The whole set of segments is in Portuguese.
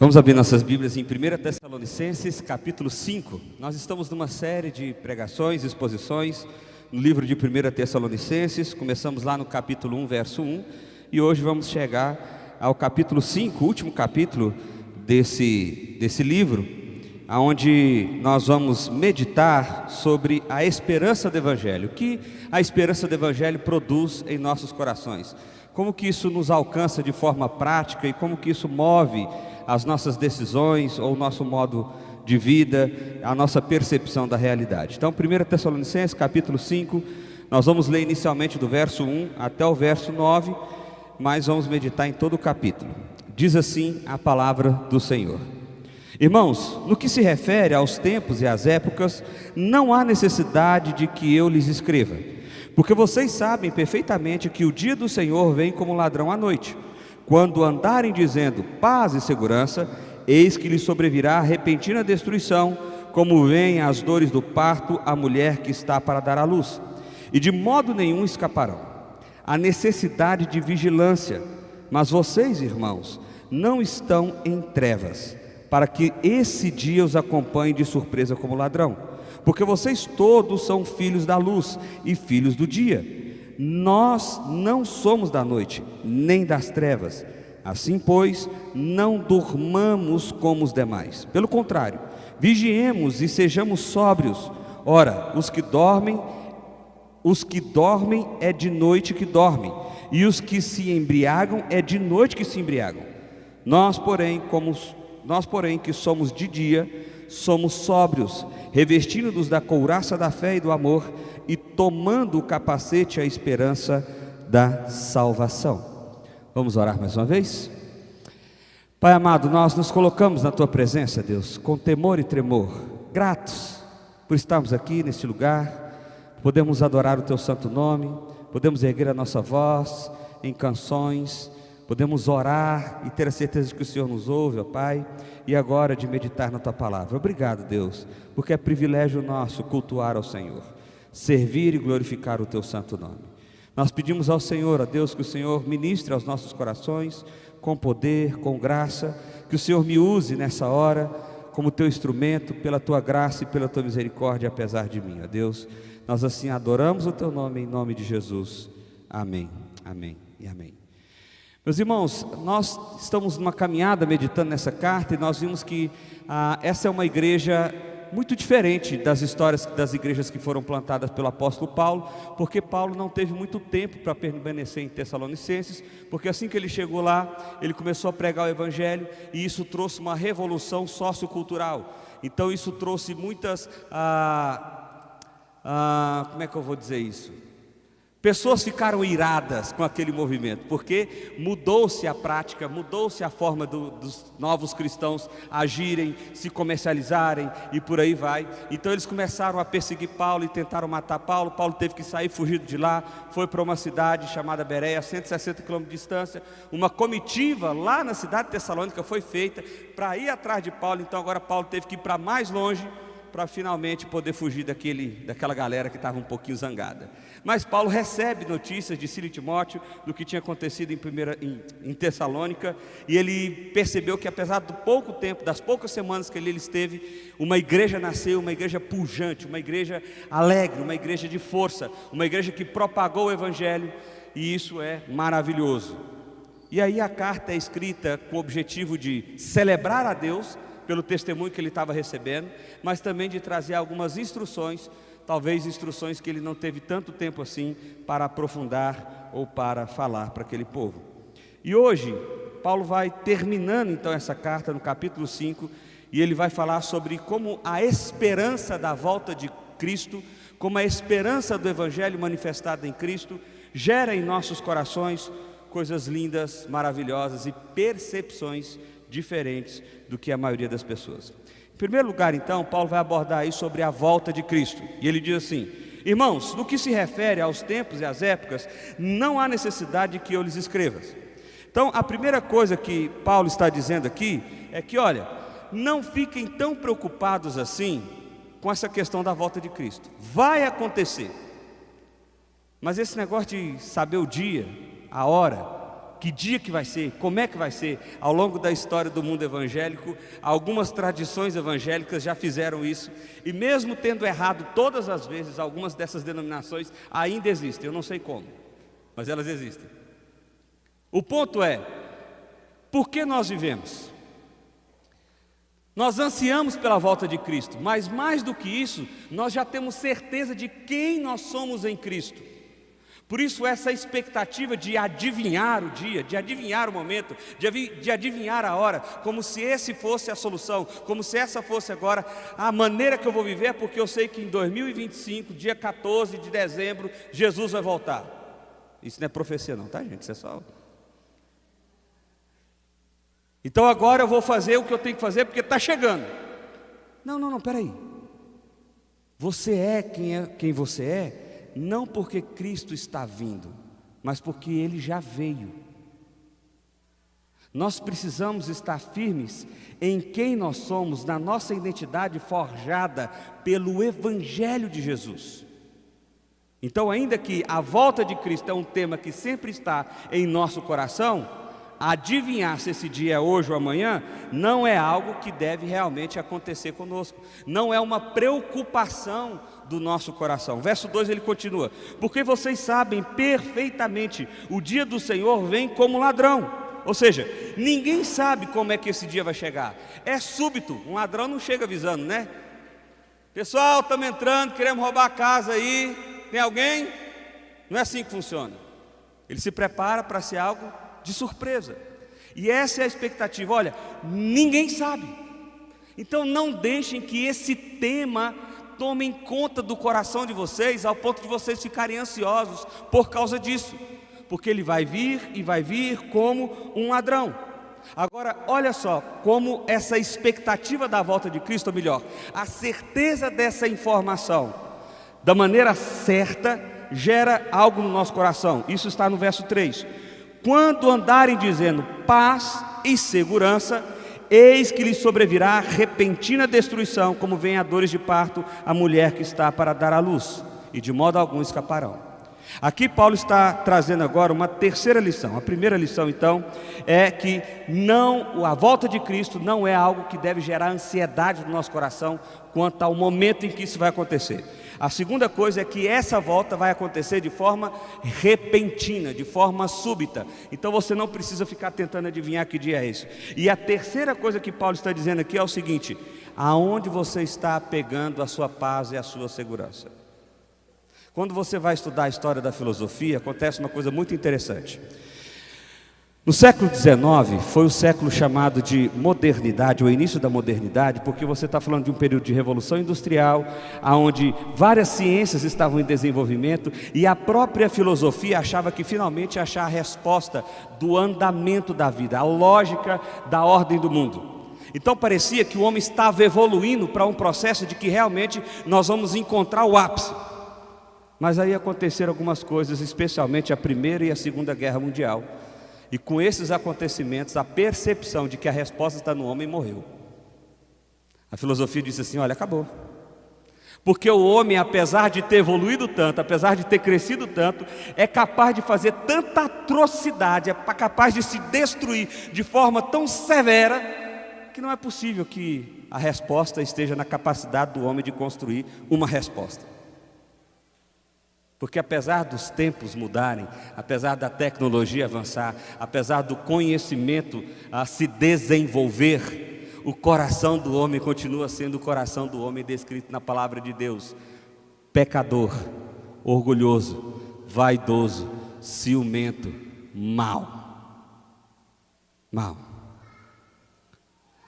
Vamos abrir nossas Bíblias em 1 Tessalonicenses, capítulo 5. Nós estamos numa série de pregações, exposições, no livro de 1 Tessalonicenses. Começamos lá no capítulo 1, verso 1, e hoje vamos chegar ao capítulo 5, último capítulo desse livro, onde nós vamos meditar sobre a esperança do Evangelho, o que a esperança do Evangelho produz em nossos corações, como que isso nos alcança de forma prática e como que isso move as nossas decisões ou o nosso modo de vida, a nossa percepção da realidade. Então, 1 Tessalonicenses, capítulo 5, nós vamos ler inicialmente do verso 1 até o verso 9, mas vamos meditar em todo o capítulo. Diz assim a palavra do Senhor: Irmãos, no que se refere aos tempos e às épocas, não há necessidade de que eu lhes escreva, porque vocês sabem perfeitamente que o dia do Senhor vem como ladrão à noite. Quando andarem dizendo paz e segurança, eis que lhes sobrevirá a repentina destruição, como vêm as dores do parto à mulher que está para dar à luz, e de modo nenhum escaparão. Há necessidade de vigilância, mas vocês, irmãos, não estão em trevas, para que esse dia os acompanhe de surpresa como ladrão, porque vocês todos são filhos da luz e filhos do dia. Nós não somos da noite, nem das trevas. Assim, pois, não durmamos como os demais. Pelo contrário, vigiemos e sejamos sóbrios. Ora, os que dormem é de noite que dormem, e os que se embriagam é de noite que se embriagam. Nós, porém, que somos de dia, somos sóbrios, revestindo-nos da couraça da fé e do amor, e tomando o capacete a esperança da salvação. Vamos orar mais uma vez? Pai amado, nós nos colocamos na Tua presença, Deus, com temor e tremor, gratos por estarmos aqui neste lugar, podemos adorar o Teu santo nome, podemos erguer a nossa voz em canções, podemos orar e ter a certeza de que o Senhor nos ouve, ó Pai, e agora de meditar na Tua palavra. Obrigado, Deus, porque é privilégio nosso cultuar ao Senhor, servir e glorificar o Teu santo nome. Nós pedimos ao Senhor, a Deus, que o Senhor ministre aos nossos corações com poder, com graça, que o Senhor me use nessa hora como Teu instrumento, pela Tua graça e pela Tua misericórdia, apesar de mim, ó Deus. Nós assim adoramos o Teu nome, em nome de Jesus. Amém, amém e amém. Meus irmãos, nós estamos numa caminhada meditando nessa carta, e nós vimos que essa é uma igreja muito diferente das histórias das igrejas que foram plantadas pelo apóstolo Paulo, porque Paulo não teve muito tempo para permanecer em Tessalonicenses, porque assim que ele chegou lá, ele começou a pregar o evangelho, e isso trouxe uma revolução sociocultural. Então isso trouxe muitas, como é que eu vou dizer isso? Pessoas ficaram iradas com aquele movimento, porque mudou-se a prática, mudou-se a forma dos novos cristãos agirem, se comercializarem e por aí vai. Então eles começaram a perseguir Paulo e tentaram matar Paulo. Paulo teve que sair fugido de lá, foi para uma cidade chamada Bereia, a 160 km de distância. Uma comitiva lá na cidade de Tessalônica foi feita para ir atrás de Paulo. Então agora Paulo teve que ir para mais longe, para finalmente poder fugir daquela galera que estava um pouquinho zangada. Mas Paulo recebe notícias de Sílio e Timóteo do que tinha acontecido em Tessalônica, e ele percebeu que, apesar do pouco tempo, das poucas semanas que ele esteve, uma igreja nasceu, uma igreja pujante, uma igreja alegre, uma igreja de força, uma igreja que propagou o evangelho, e isso é maravilhoso. E aí a carta é escrita com o objetivo de celebrar a Deus pelo testemunho que ele estava recebendo, mas também de trazer algumas instruções, talvez instruções que ele não teve tanto tempo assim para aprofundar ou para falar para aquele povo. E hoje, Paulo vai terminando então essa carta no capítulo 5, e ele vai falar sobre como a esperança da volta de Cristo, como a esperança do Evangelho manifestado em Cristo, gera em nossos corações coisas lindas, maravilhosas e percepções diferentes do que a maioria das pessoas. Em primeiro lugar, então, Paulo vai abordar aí sobre a volta de Cristo, e ele diz assim: irmãos, no que se refere aos tempos e às épocas, não há necessidade de que eu lhes escreva. Então, a primeira coisa que Paulo está dizendo aqui é que, olha, não fiquem tão preocupados assim com essa questão da volta de Cristo. Vai acontecer, mas esse negócio de saber o dia, a hora, Que dia que vai ser? Como é que vai ser? Ao longo da história do mundo evangélico, algumas tradições evangélicas já fizeram isso, e mesmo tendo errado todas as vezes, algumas dessas denominações ainda existem. Eu não sei como, mas elas existem. O ponto é, por que nós vivemos? Nós ansiamos pela volta de Cristo, mas mais do que isso, nós já temos certeza de quem nós somos em Cristo. Por isso essa expectativa de adivinhar o dia, de adivinhar o momento, de adivinhar a hora, como se esse fosse a solução, como se essa fosse agora a maneira que eu vou viver, porque eu sei que em 2025, dia 14 de dezembro, Jesus vai voltar. Isso não é profecia não, tá gente? Isso é só... Então agora eu vou fazer o que eu tenho que fazer porque está chegando. Não, peraí. Você é quem você é, não porque Cristo está vindo, mas porque Ele já veio. Nós precisamos estar firmes em quem nós somos, na nossa identidade forjada pelo Evangelho de Jesus. Então, ainda que a volta de Cristo é um tema que sempre está em nosso coração, adivinhar se esse dia é hoje ou amanhã não é algo que deve realmente acontecer conosco, não é uma preocupação do nosso coração. Verso 2 ele continua: porque vocês sabem perfeitamente, o dia do Senhor vem como ladrão. Ou seja, ninguém sabe como é que esse dia vai chegar, é súbito, um ladrão não chega avisando, né? Pessoal, estamos entrando, queremos roubar a casa aí, tem alguém? Não é assim que funciona. Ele se prepara para ser algo de surpresa, e essa é a expectativa. Olha, ninguém sabe, então não deixem que esse tema tome conta do coração de vocês, ao ponto de vocês ficarem ansiosos por causa disso, porque ele vai vir e vai vir como um ladrão. Agora, olha só como essa expectativa da volta de Cristo, ou melhor, a certeza dessa informação, da maneira certa, gera algo no nosso coração. Isso está no verso 3. Quando andarem dizendo paz e segurança, eis que lhes sobrevirá repentina destruição, como vem a dores de parto a mulher que está para dar à luz, e de modo algum escaparão. Aqui Paulo está trazendo agora uma terceira lição. A primeira lição então é que a volta de Cristo não é algo que deve gerar ansiedade no nosso coração quanto ao momento em que isso vai acontecer. A segunda coisa é que essa volta vai acontecer de forma repentina, de forma súbita. Então você não precisa ficar tentando adivinhar que dia é esse. E a terceira coisa que Paulo está dizendo aqui é o seguinte: aonde você está pegando a sua paz e a sua segurança? Quando você vai estudar a história da filosofia, acontece uma coisa muito interessante. No século XIX, foi o século chamado de modernidade, o início da modernidade, porque você está falando de um período de revolução industrial, onde várias ciências estavam em desenvolvimento, e a própria filosofia achava que finalmente ia achar a resposta do andamento da vida, a lógica da ordem do mundo. Então parecia que o homem estava evoluindo para um processo de que realmente nós vamos encontrar o ápice. Mas aí aconteceram algumas coisas, especialmente a Primeira e a Segunda Guerra Mundial. E com esses acontecimentos, a percepção de que a resposta está no homem morreu. A filosofia disse assim: olha, acabou. Porque o homem, apesar de ter evoluído tanto, apesar de ter crescido tanto, é capaz de fazer tanta atrocidade, é capaz de se destruir de forma tão severa, que não é possível que a resposta esteja na capacidade do homem de construir uma resposta. Porque apesar dos tempos mudarem, apesar da tecnologia avançar, apesar do conhecimento a se desenvolver, o coração do homem continua sendo o coração do homem descrito na palavra de Deus: pecador, orgulhoso, vaidoso, ciumento, mau.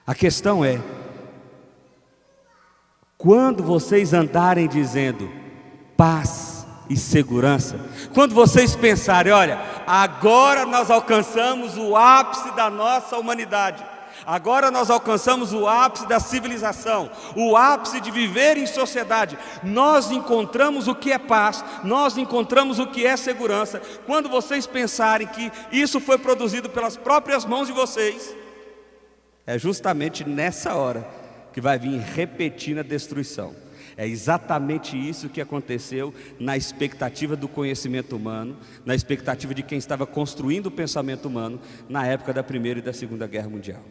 A questão é, quando vocês andarem dizendo paz e segurança, quando vocês pensarem, olha, agora nós alcançamos o ápice da nossa humanidade, agora nós alcançamos o ápice da civilização, o ápice de viver em sociedade, nós encontramos o que é paz, nós encontramos o que é segurança. Quando vocês pensarem que isso foi produzido pelas próprias mãos de vocês, é justamente nessa hora que vai vir repentina destruição. É exatamente isso que aconteceu na expectativa do conhecimento humano, na expectativa de quem estava construindo o pensamento humano na época da Primeira e da Segunda Guerra Mundial.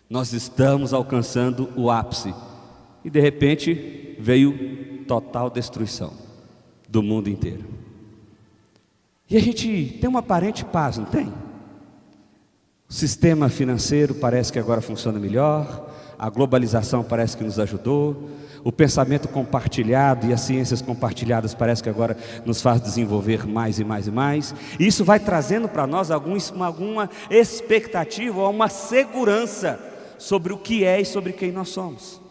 Nós estamos alcançando o ápice e de repente veio total destruição do mundo inteiro. E a gente tem uma aparente paz, não tem? O sistema financeiro parece que agora funciona melhor, a globalização parece que nos ajudou, o pensamento compartilhado e as ciências compartilhadas parece que agora nos faz desenvolver mais e mais e mais. E isso vai trazendo para nós alguma expectativa ou uma segurança sobre o que é e sobre quem nós somos.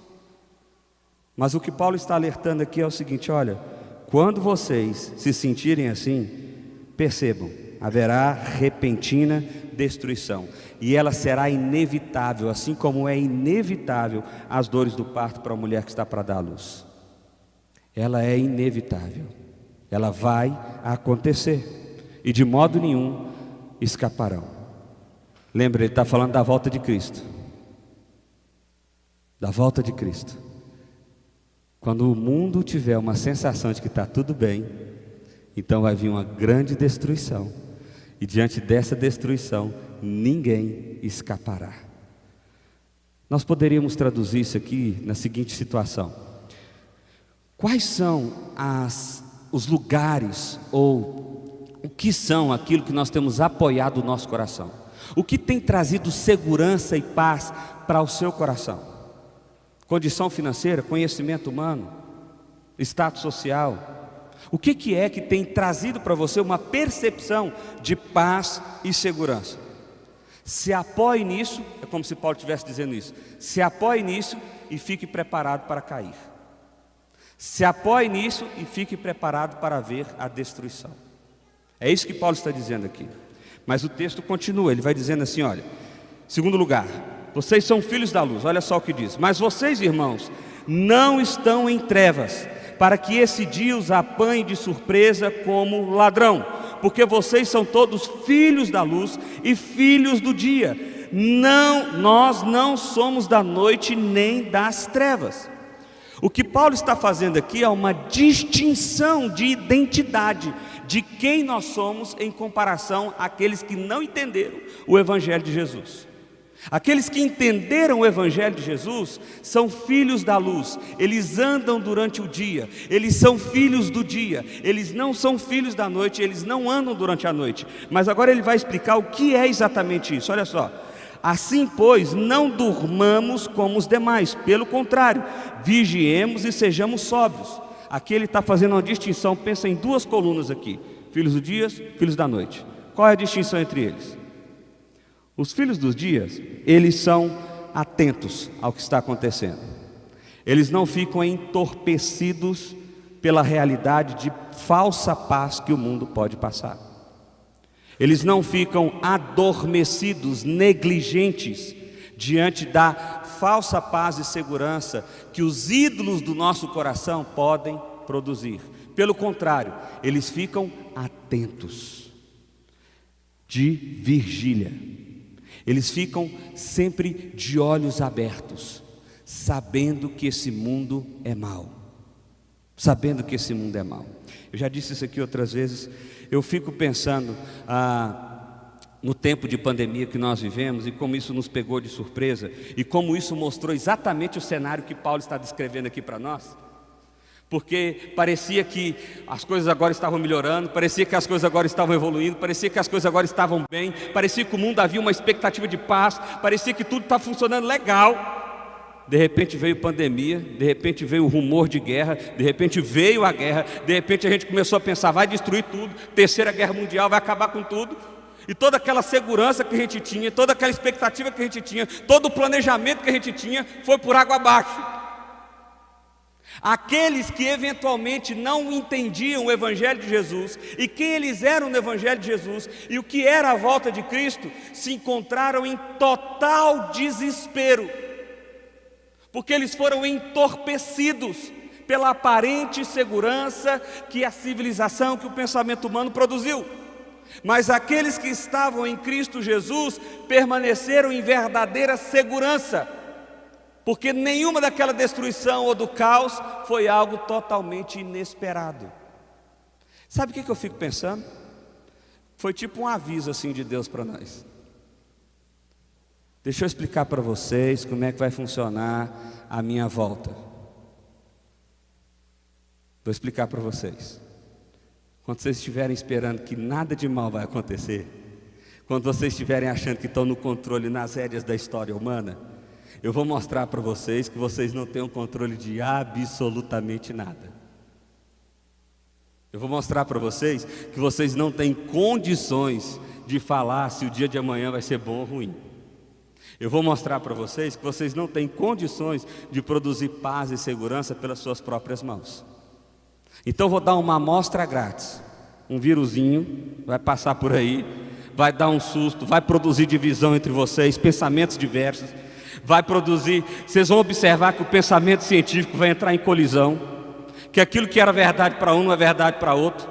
Mas o que Paulo está alertando aqui é o seguinte: olha, quando vocês se sentirem assim, percebam, haverá repentina destruição, e ela será inevitável, assim como é inevitável as dores do parto para a mulher que está para dar à luz. Ela é inevitável, ela vai acontecer, e de modo nenhum escaparão. Lembra, ele está falando da volta de Cristo, da volta de Cristo. Quando o mundo tiver uma sensação de que está tudo bem, então vai vir uma grande destruição, e diante dessa destruição ninguém escapará. Nós poderíamos traduzir isso aqui na seguinte situação: quais são os lugares, ou o que são aquilo que nós temos apoiado o nosso coração? O que tem trazido segurança e paz para o seu coração? Condição financeira, conhecimento humano, status social? O que é que tem trazido para você uma percepção de paz e segurança? Se apoie nisso, é como se Paulo estivesse dizendo isso: se apoie nisso e fique preparado para cair. Se apoie nisso e fique preparado para ver a destruição. É isso que Paulo está dizendo aqui. Mas o texto continua, ele vai dizendo assim: olha, segundo lugar, vocês são filhos da luz. Olha só o que diz: mas vocês, irmãos, não estão em trevas, para que esse dia os apanhe de surpresa como ladrão, porque vocês são todos filhos da luz e filhos do dia. Nós não somos da noite nem das trevas. O que Paulo está fazendo aqui é uma distinção de identidade, de quem nós somos em comparação àqueles que não entenderam o Evangelho de Jesus. Aqueles que entenderam o Evangelho de Jesus são filhos da luz, eles andam durante o dia, eles são filhos do dia, eles não são filhos da noite, eles não andam durante a noite. Mas agora ele vai explicar o que é exatamente isso. Olha só: assim pois, não durmamos como os demais, pelo contrário, vigiemos e sejamos sóbrios. Aqui ele está fazendo uma distinção, pensa em duas colunas aqui: filhos do dia, filhos da noite. Qual é a distinção entre eles? Os filhos dos dias, eles são atentos ao que está acontecendo. Eles não ficam entorpecidos pela realidade de falsa paz que o mundo pode passar. Eles não ficam adormecidos, negligentes diante da falsa paz e segurança que os ídolos do nosso coração podem produzir. Pelo contrário, eles ficam atentos, de vigília. Eles ficam sempre de olhos abertos, sabendo que esse mundo é mau. Sabendo que esse mundo é mau. Eu já disse isso aqui outras vezes. Eu fico pensando no tempo de pandemia que nós vivemos, e como isso nos pegou de surpresa, e como isso mostrou exatamente o cenário que Paulo está descrevendo aqui para nós. Porque parecia que as coisas agora estavam melhorando, parecia que as coisas agora estavam evoluindo, parecia que as coisas agora estavam bem, parecia que o mundo havia uma expectativa de paz, parecia que tudo estava funcionando legal. De repente veio pandemia, de repente veio o rumor de guerra, de repente veio a guerra, de repente a gente começou a pensar: vai destruir tudo, terceira guerra mundial, vai acabar com tudo. E toda aquela segurança que a gente tinha, toda aquela expectativa que a gente tinha, todo o planejamento que a gente tinha, foi por água abaixo. Aqueles que eventualmente não entendiam o Evangelho de Jesus, e quem eles eram no Evangelho de Jesus, e o que era a volta de Cristo, se encontraram em total desespero, porque eles foram entorpecidos pela aparente segurança que a civilização, que o pensamento humano produziu. Mas aqueles que estavam em Cristo Jesus permaneceram em verdadeira segurança. porque nenhuma daquela destruição ou do caos foi algo totalmente inesperado. Sabe o que eu fico pensando? Foi tipo um aviso assim de Deus para nós. Deixa eu explicar para vocês como é que vai funcionar a minha volta. Vou explicar para vocês. Quando vocês estiverem esperando que nada de mal vai acontecer, quando vocês estiverem achando que estão no controle, nas rédeas da história humana, eu vou mostrar para vocês que vocês não têm o controle de absolutamente nada. Eu vou mostrar para vocês que vocês não têm condições de falar se o dia de amanhã vai ser bom ou ruim. Eu vou mostrar para vocês que vocês não têm condições de produzir paz e segurança pelas suas próprias mãos. Então vou dar uma amostra grátis. Um vírusinho vai passar por aí, vai dar um susto, vai produzir divisão entre vocês, pensamentos diversos, vai produzir, vocês vão observar que o pensamento científico vai entrar em colisão, que aquilo que era verdade para um não é verdade para outro.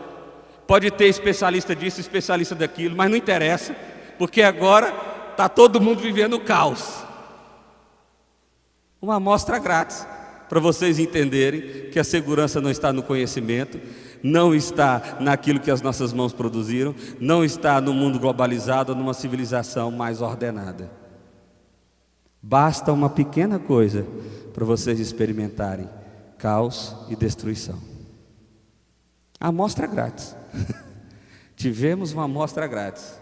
Pode ter especialista disso, especialista daquilo, mas não interessa, porque agora está todo mundo vivendo o caos. Uma amostra grátis, para vocês entenderem que a segurança não está no conhecimento, não está naquilo que as nossas mãos produziram, não está no mundo globalizado, numa civilização mais ordenada. Basta uma pequena coisa para vocês experimentarem caos e destruição. Amostra grátis. Tivemos uma amostra grátis.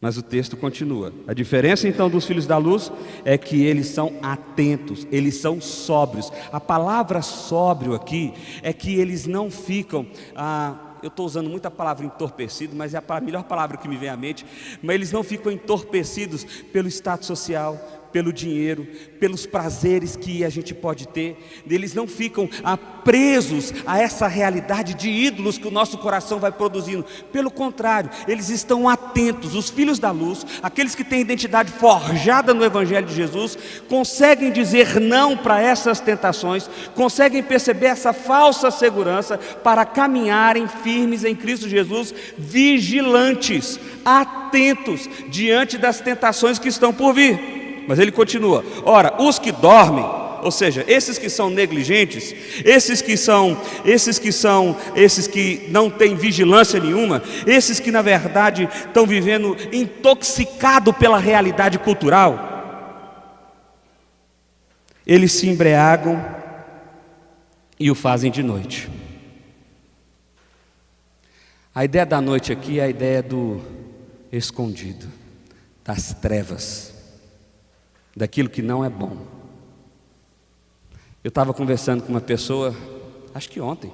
Mas o texto continua. A diferença então dos filhos da luz é que eles são atentos, eles são sóbrios. A palavra sóbrio aqui é que eles não ficam, eu estou usando muita palavra entorpecido, mas é a melhor palavra que me vem à mente, mas eles não ficam entorpecidos pelo status social, pelo dinheiro, pelos prazeres que a gente pode ter. Eles não ficam presos a essa realidade de ídolos que o nosso coração vai produzindo. Pelo contrário, eles estão atentos. Os filhos da luz, aqueles que têm identidade forjada no Evangelho de Jesus, conseguem dizer não para essas tentações, conseguem perceber essa falsa segurança para caminharem firmes em Cristo Jesus, vigilantes, atentos diante das tentações que estão por vir. Mas ele continua: ora, os que dormem, ou seja, esses que são negligentes, esses que não têm vigilância nenhuma, esses que na verdade estão vivendo intoxicado pela realidade cultural, eles se embriagam e o fazem de noite. A ideia da noite aqui é a ideia do escondido, das trevas, daquilo que não é bom. Eu estava conversando com uma pessoa, acho que ontem,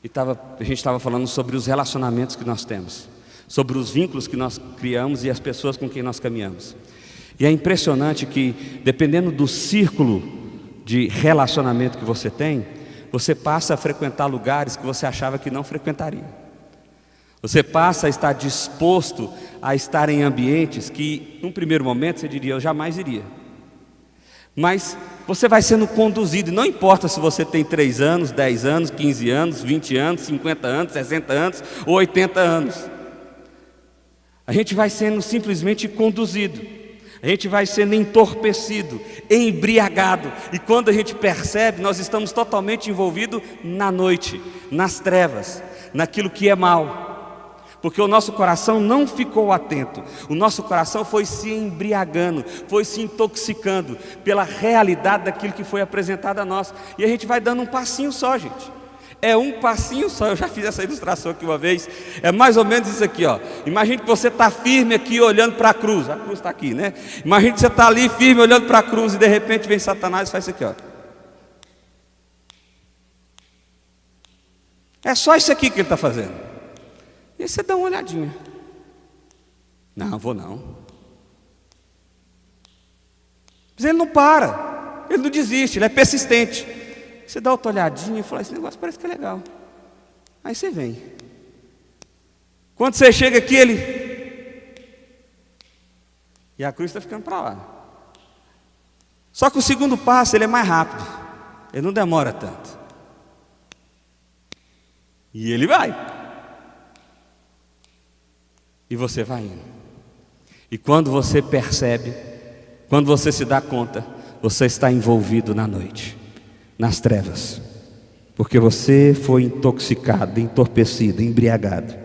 e a gente estava falando sobre os relacionamentos que nós temos, sobre os vínculos que nós criamos e as pessoas com quem nós caminhamos. E é impressionante que, dependendo do círculo de relacionamento que você tem, você passa a frequentar lugares que você achava que não frequentaria. Você passa a estar disposto a estar em ambientes que, num primeiro momento, você diria: eu jamais iria. Mas você vai sendo conduzido, e não importa se você tem 3 anos, 10 anos, 15 anos, 20 anos, 50 anos, 60 anos ou 80 anos. A gente vai sendo simplesmente conduzido, a gente vai sendo entorpecido, embriagado, e quando a gente percebe, nós estamos totalmente envolvidos na noite, nas trevas, naquilo que é mal. Porque o nosso coração não ficou atento, o nosso coração foi se embriagando, foi se intoxicando pela realidade daquilo que foi apresentado a nós. E a gente vai dando um passinho só, gente. É um passinho só. Eu já fiz essa ilustração aqui uma vez. É mais ou menos isso aqui, ó. Imagine que você está firme aqui olhando para a cruz. A cruz está aqui, né? Imagine que você está ali firme olhando para a cruz e de repente vem Satanás e faz isso aqui, ó. É só isso aqui que ele está fazendo. E aí você dá uma olhadinha. Não, vou não. Mas ele não para, ele não desiste, ele é persistente. Você dá outra olhadinha e fala: esse negócio parece que é legal. Aí você vem. Quando você chega aqui, e a cruz está ficando para lá. Só que o segundo passo, ele é mais rápido, ele não demora tanto. E ele vai. E você vai indo. E quando você percebe, Quando você se dá conta, você está envolvido na noite, nas trevas, porque você foi intoxicado, entorpecido, embriagado.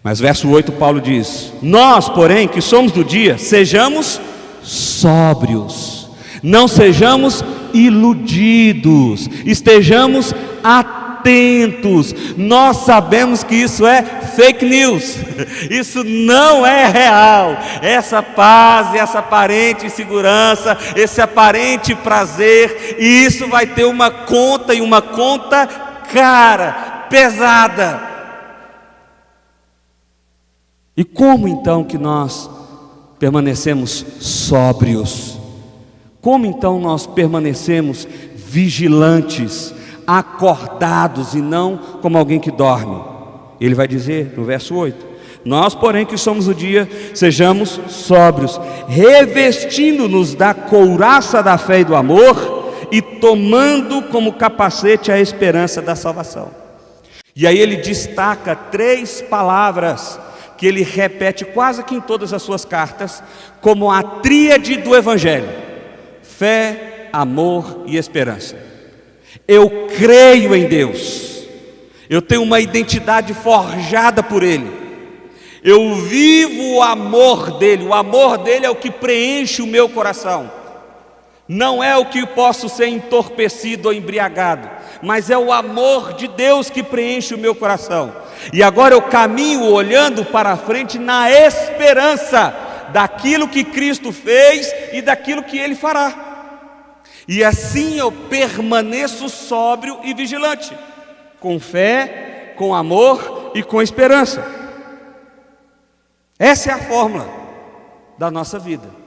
Mas verso 8 Paulo diz: nós, porém, que somos do dia, sejamos sóbrios, não sejamos iludidos, estejamos atentos. Nós sabemos que isso é fake news, isso não é real. Essa paz, essa aparente segurança, esse aparente prazer, e isso vai ter uma conta, e uma conta cara, pesada. E como então que nós permanecemos sóbrios? Como então nós permanecemos vigilantes, acordados, e não como alguém que dorme? Ele vai dizer no verso 8: nós, porém, que somos o dia, sejamos sóbrios, revestindo-nos da couraça da fé e do amor, e tomando como capacete a esperança da salvação. E aí ele destaca 3 palavras que ele repete quase que em todas as suas cartas, como a tríade do Evangelho: fé, amor e esperança. Eu creio em Deus, eu tenho uma identidade forjada por Ele, eu vivo o amor dEle é o que preenche o meu coração. Não é o que posso ser entorpecido ou embriagado, mas é o amor de Deus que preenche o meu coração. E agora eu caminho olhando para a frente na esperança daquilo que Cristo fez e daquilo que Ele fará. E assim eu permaneço sóbrio e vigilante, com fé, com amor e com esperança. Essa é a fórmula da nossa vida.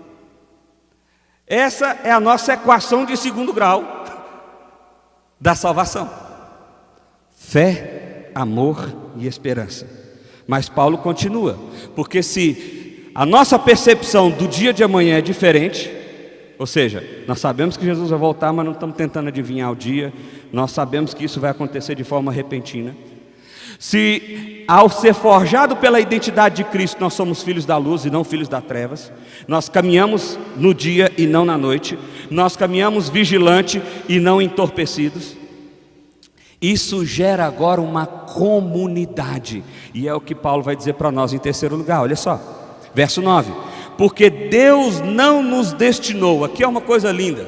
Essa é a nossa equação de 2º grau da salvação: fé, amor e esperança. Mas Paulo continua, porque se a nossa percepção do dia de amanhã é diferente, ou seja, nós sabemos que Jesus vai voltar, mas não estamos tentando adivinhar o dia, nós sabemos que isso vai acontecer de forma repentina. Se ao ser forjado pela identidade de Cristo, nós somos filhos da luz e não filhos das trevas, nós caminhamos no dia e não na noite, nós caminhamos vigilante e não entorpecidos. Isso gera agora uma comunidade, e é o que Paulo vai dizer para nós em 3º lugar. Olha só, verso 9: porque Deus não nos destinou, aqui é uma coisa linda,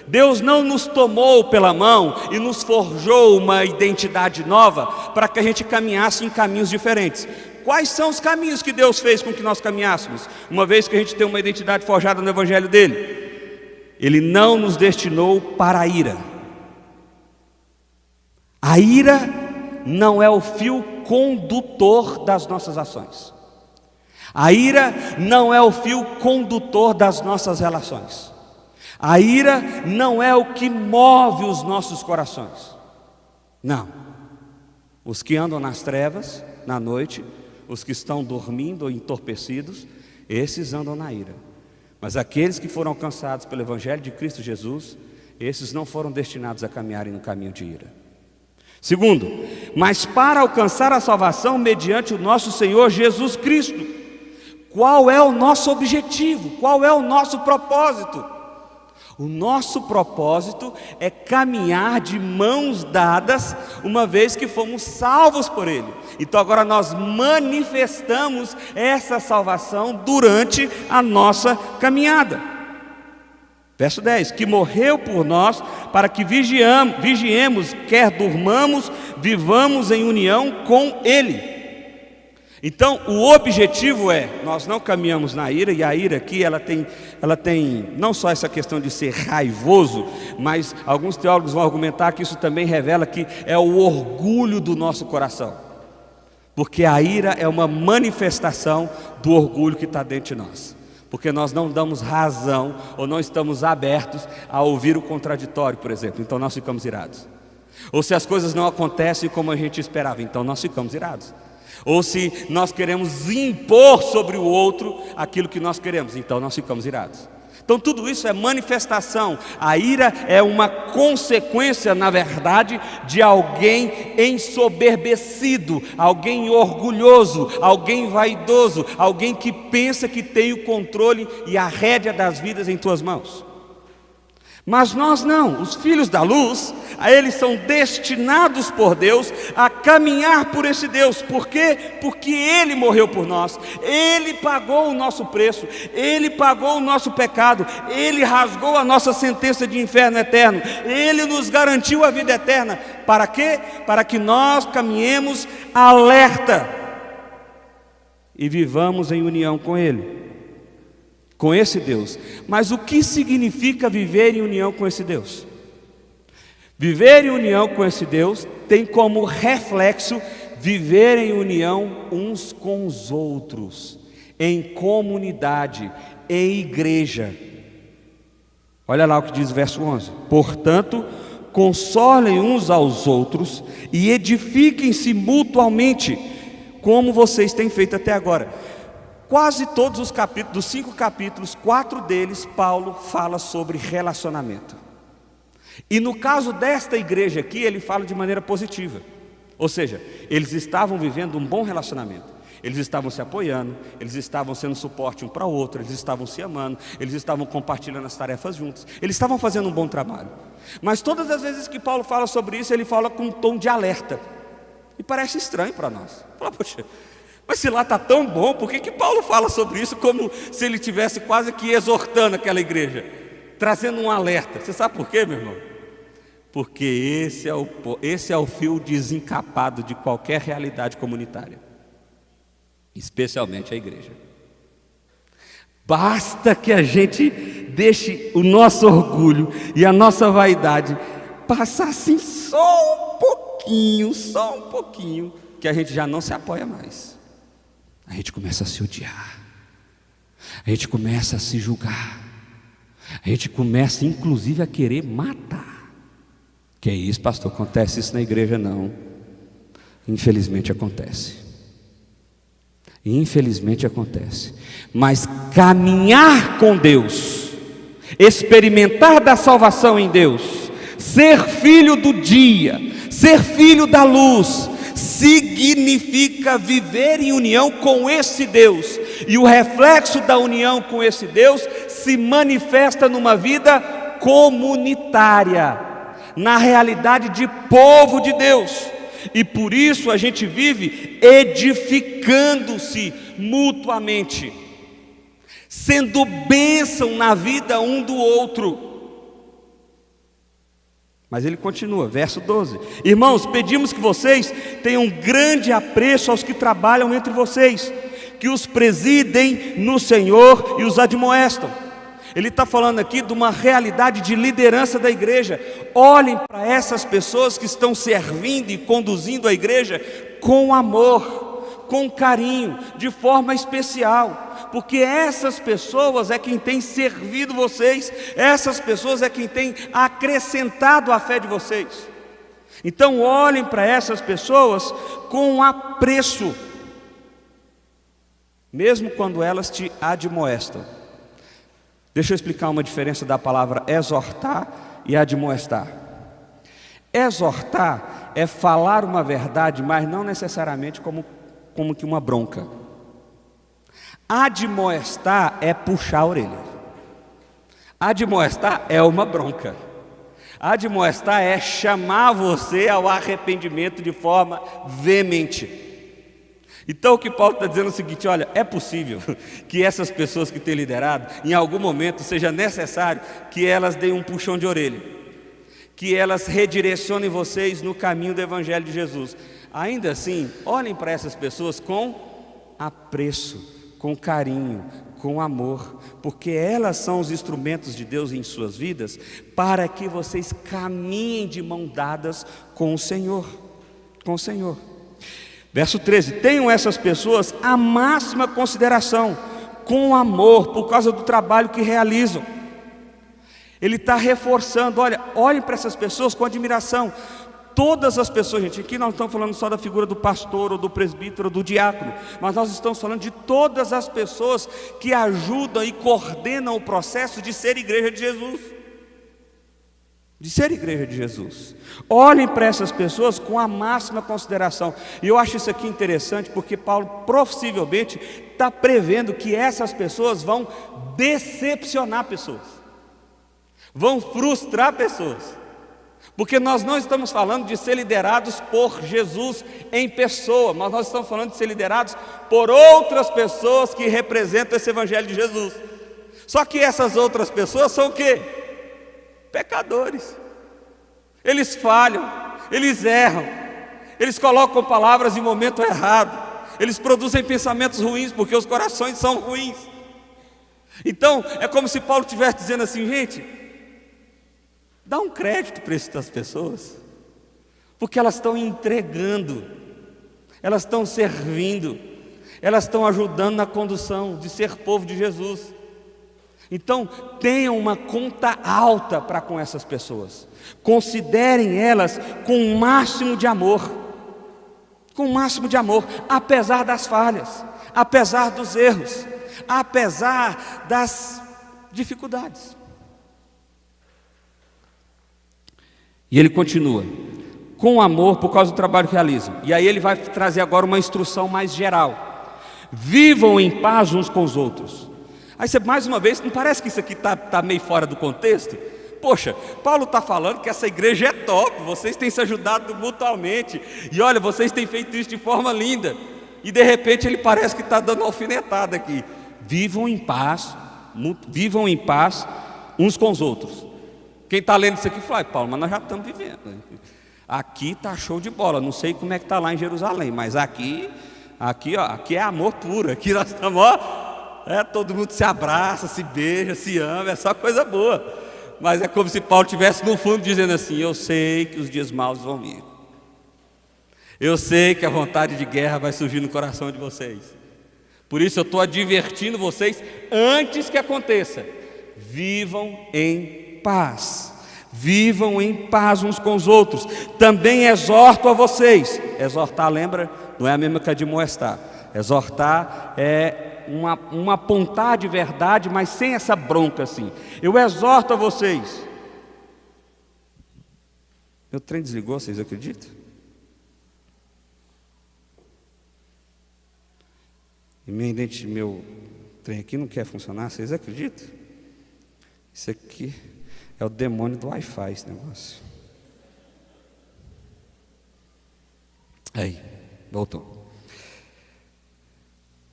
Deus não nos tomou pela mão e nos forjou uma identidade nova para que a gente caminhasse em caminhos diferentes. Quais são os caminhos que Deus fez com que nós caminhássemos, uma vez que a gente tem uma identidade forjada no Evangelho dele? Ele não nos destinou para a ira. A ira não é o fio condutor das nossas ações. A ira não é o fio condutor das nossas relações. A ira não é o que move os nossos corações. Não. Os que andam nas trevas, na noite, os que estão dormindo ou entorpecidos, esses andam na ira. Mas aqueles que foram alcançados pelo Evangelho de Cristo Jesus, esses não foram destinados a caminharem no caminho de ira. Segundo, mas para alcançar a salvação mediante o nosso Senhor Jesus Cristo. Qual é o nosso objetivo? Qual é o nosso propósito? O nosso propósito é caminhar de mãos dadas, uma vez que fomos salvos por Ele. Então agora nós manifestamos essa salvação durante a nossa caminhada. Verso 10: que morreu por nós, para que vigiemos, quer durmamos, vivamos em união com Ele. Então o objetivo é, nós não caminhamos na ira, e a ira aqui ela tem não só essa questão de ser raivoso, mas alguns teólogos vão argumentar que isso também revela que é o orgulho do nosso coração, porque a ira é uma manifestação do orgulho que está dentro de nós, porque nós não damos razão, ou não estamos abertos a ouvir o contraditório, por exemplo, então nós ficamos irados. Ou se as coisas não acontecem como a gente esperava, então nós ficamos irados. Ou se nós queremos impor sobre o outro aquilo que nós queremos, então nós ficamos irados. Então tudo isso é manifestação. A ira é uma consequência, na verdade, de alguém ensoberbecido, alguém orgulhoso, alguém vaidoso, alguém que pensa que tem o controle e a rédea das vidas em tuas mãos. Mas nós não, os filhos da luz, eles são destinados por Deus a caminhar por esse Deus. Por quê? Porque Ele morreu por nós, Ele pagou o nosso preço, Ele pagou o nosso pecado, Ele rasgou a nossa sentença de inferno eterno, Ele nos garantiu a vida eterna. Para quê? Para que nós caminhemos alerta e vivamos em união com Ele, com esse Deus. Mas o que significa viver em união com esse Deus? Viver em união com esse Deus tem como reflexo viver em união uns com os outros, em comunidade, em igreja. Olha lá o que diz o verso 11: portanto, consolem uns aos outros e edifiquem-se mutuamente, como vocês têm feito até agora. Quase todos os capítulos, dos 5 capítulos, 4 deles, Paulo fala sobre relacionamento. E no caso desta igreja aqui, ele fala de maneira positiva. Ou seja, eles estavam vivendo um bom relacionamento. Eles estavam se apoiando, eles estavam sendo suporte um para o outro, eles estavam se amando, eles estavam compartilhando as tarefas juntos, eles estavam fazendo um bom trabalho. Mas todas as vezes que Paulo fala sobre isso, ele fala com um tom de alerta. E parece estranho para nós. Fala, poxa, mas se lá está tão bom, por que Paulo fala sobre isso como se ele estivesse quase que exortando aquela igreja, trazendo um alerta? Você sabe por quê, meu irmão? Porque esse é o fio desencapado de qualquer realidade comunitária, especialmente a igreja. Basta que a gente deixe o nosso orgulho e a nossa vaidade passar assim só um pouquinho, que a gente já não se apoia mais. A gente começa a se odiar, a gente começa a se julgar, a gente começa inclusive a querer matar. Que é isso, pastor? Acontece isso na igreja? Não. Infelizmente acontece. Infelizmente acontece. Mas caminhar com Deus, experimentar da salvação em Deus, ser filho do dia, ser filho da luz, significa viver em união com esse Deus. E o reflexo da união com esse Deus se manifesta numa vida comunitária, na realidade de povo de Deus. E por isso a gente vive edificando-se mutuamente, sendo bênção na vida um do outro. Mas ele continua, verso 12: irmãos, pedimos que vocês tenham grande apreço aos que trabalham entre vocês, que os presidem no Senhor e os admoestam. Ele está falando aqui de uma realidade de liderança da igreja. Olhem para essas pessoas que estão servindo e conduzindo a igreja com amor, com carinho, de forma especial, porque essas pessoas é quem tem servido vocês, essas pessoas é quem tem acrescentado a fé de vocês. Então olhem para essas pessoas com apreço, mesmo quando elas te admoestam. Deixa eu explicar uma diferença da palavra exortar e admoestar. Exortar é falar uma verdade, mas não necessariamente como que uma bronca. Admoestar é puxar a orelha. Admoestar é uma bronca. Admoestar é chamar você ao arrependimento de forma veemente. Então o que Paulo está dizendo é o seguinte: olha, é possível que essas pessoas que têm liderado, em algum momento seja necessário que elas deem um puxão de orelha, que elas redirecionem vocês no caminho do Evangelho de Jesus. Ainda assim, olhem para essas pessoas com apreço, com carinho, com amor, porque elas são os instrumentos de Deus em suas vidas, para que vocês caminhem de mão dadas com o Senhor, com o Senhor. Verso 13: tenham essas pessoas a máxima consideração, com amor, por causa do trabalho que realizam. Ele está reforçando, olha, olhem para essas pessoas com admiração, todas as pessoas, gente, aqui nós não estamos falando só da figura do pastor, ou do presbítero, ou do diácono, mas nós estamos falando de todas as pessoas que ajudam e coordenam o processo de ser igreja de Jesus. De ser igreja de Jesus. Olhem para essas pessoas com a máxima consideração. E eu acho isso aqui interessante, porque Paulo possivelmente está prevendo que essas pessoas vão decepcionar pessoas, vão frustrar pessoas, porque nós não estamos falando de ser liderados por Jesus em pessoa, mas nós estamos falando de ser liderados por outras pessoas que representam esse evangelho de Jesus. Só que essas outras pessoas são o quê? Pecadores. Eles falham, eles erram, eles colocam palavras em momento errado, eles produzem pensamentos ruins, porque os corações são ruins. Então é como se Paulo estivesse dizendo assim: gente, dá um crédito para essas pessoas, porque elas estão entregando, elas estão servindo, elas estão ajudando na condução de ser povo de Jesus. Então, tenham uma conta alta para com essas pessoas. Considerem elas com o máximo de amor. Com o máximo de amor, apesar das falhas, apesar dos erros, apesar das dificuldades. E ele continua: com amor por causa do trabalho que realizam. E aí ele vai trazer agora uma instrução mais geral. Vivam em paz uns com os outros. Aí você, mais uma vez, não parece que isso aqui está meio fora do contexto? Poxa, Paulo está falando que essa igreja é top, vocês têm se ajudado mutuamente, e olha, vocês têm feito isso de forma linda, e de repente ele parece que está dando uma alfinetada aqui. Vivam em paz uns com os outros. Quem está lendo isso aqui fala: Paulo, mas nós já estamos vivendo, aqui está show de bola, não sei como é que está lá em Jerusalém, mas aqui é amor puro, aqui nós estamos, todo mundo se abraça, se beija, se ama, é só coisa boa. Mas é como se Paulo estivesse no fundo dizendo assim: eu sei que os dias maus vão vir, eu sei que a vontade de guerra vai surgir no coração de vocês, por isso eu estou advertindo vocês antes que aconteça. Vivam em paz, vivam em paz uns com os outros. Também exorto a vocês. Exortar, lembra? Não é a mesma que admoestar. Exortar é um apontar de verdade, mas sem essa bronca assim. Eu exorto a vocês. Meu trem desligou, vocês acreditam? E meu trem aqui não quer funcionar, vocês acreditam? Isso aqui é o demônio do Wi-Fi, esse negócio. Aí, voltou.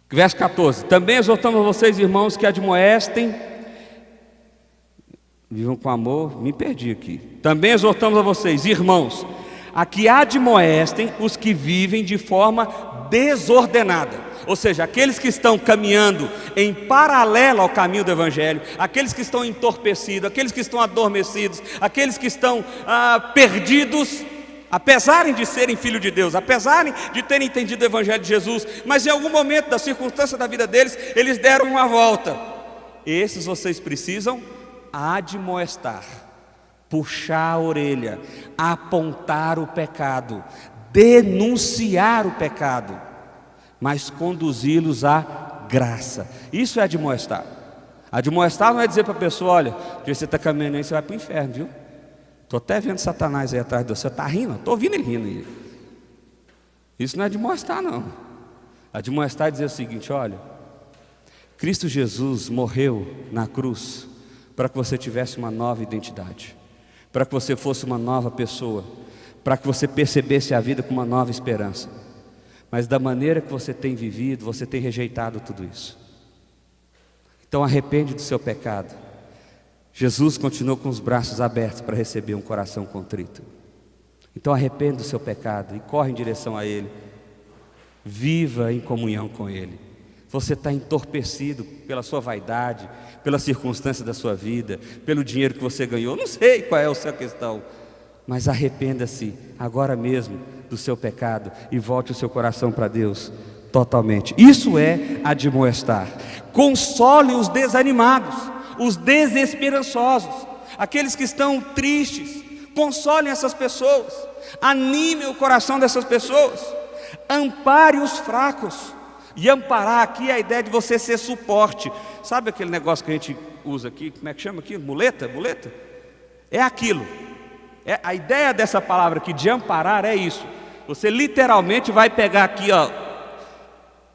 Verso 14: também exortamos a vocês, irmãos, que admoestem, vivam com amor. Me perdi aqui. Também exortamos a vocês, irmãos, a que admoestem os que vivem de forma desordenada. Ou seja, aqueles que estão caminhando em paralelo ao caminho do Evangelho, aqueles que estão entorpecidos, aqueles que estão adormecidos, aqueles que estão perdidos, apesar de serem filhos de Deus, apesar de terem entendido o Evangelho de Jesus, mas em algum momento da circunstância da vida deles, eles deram uma volta. Esses vocês precisam admoestar, puxar a orelha, apontar o pecado, denunciar o pecado, mas conduzi-los à graça. Isso é admoestar. Admoestar não é dizer para a pessoa: olha, você está caminhando aí, você vai para o inferno, viu? Estou até vendo Satanás aí atrás de você. Está rindo? Estou ouvindo ele rindo aí. Isso não é admoestar, não. Admoestar é dizer o seguinte: olha, Cristo Jesus morreu na cruz para que você tivesse uma nova identidade, para que você fosse uma nova pessoa, para que você percebesse a vida com uma nova esperança. Mas da maneira que você tem vivido, você tem rejeitado tudo isso. Então arrepende do seu pecado. Jesus continuou com os braços abertos para receber um coração contrito. Então arrepende do seu pecado e corre em direção a Ele. Viva em comunhão com Ele. Você está entorpecido pela sua vaidade, pela circunstância da sua vida, pelo dinheiro que você ganhou, não sei qual é a sua questão, mas arrependa-se agora mesmo do seu pecado e volte o seu coração para Deus totalmente. Isso é admoestar. Console os desanimados, os desesperançosos, aqueles que estão tristes. Consolem essas pessoas. Anime o coração dessas pessoas. Ampare os fracos. E amparar aqui é a ideia de você ser suporte. Sabe aquele negócio que a gente usa aqui? Como é que chama aqui? Muleta? Muleta? É aquilo. A ideia dessa palavra aqui de amparar é isso. Você literalmente vai pegar aqui, ó,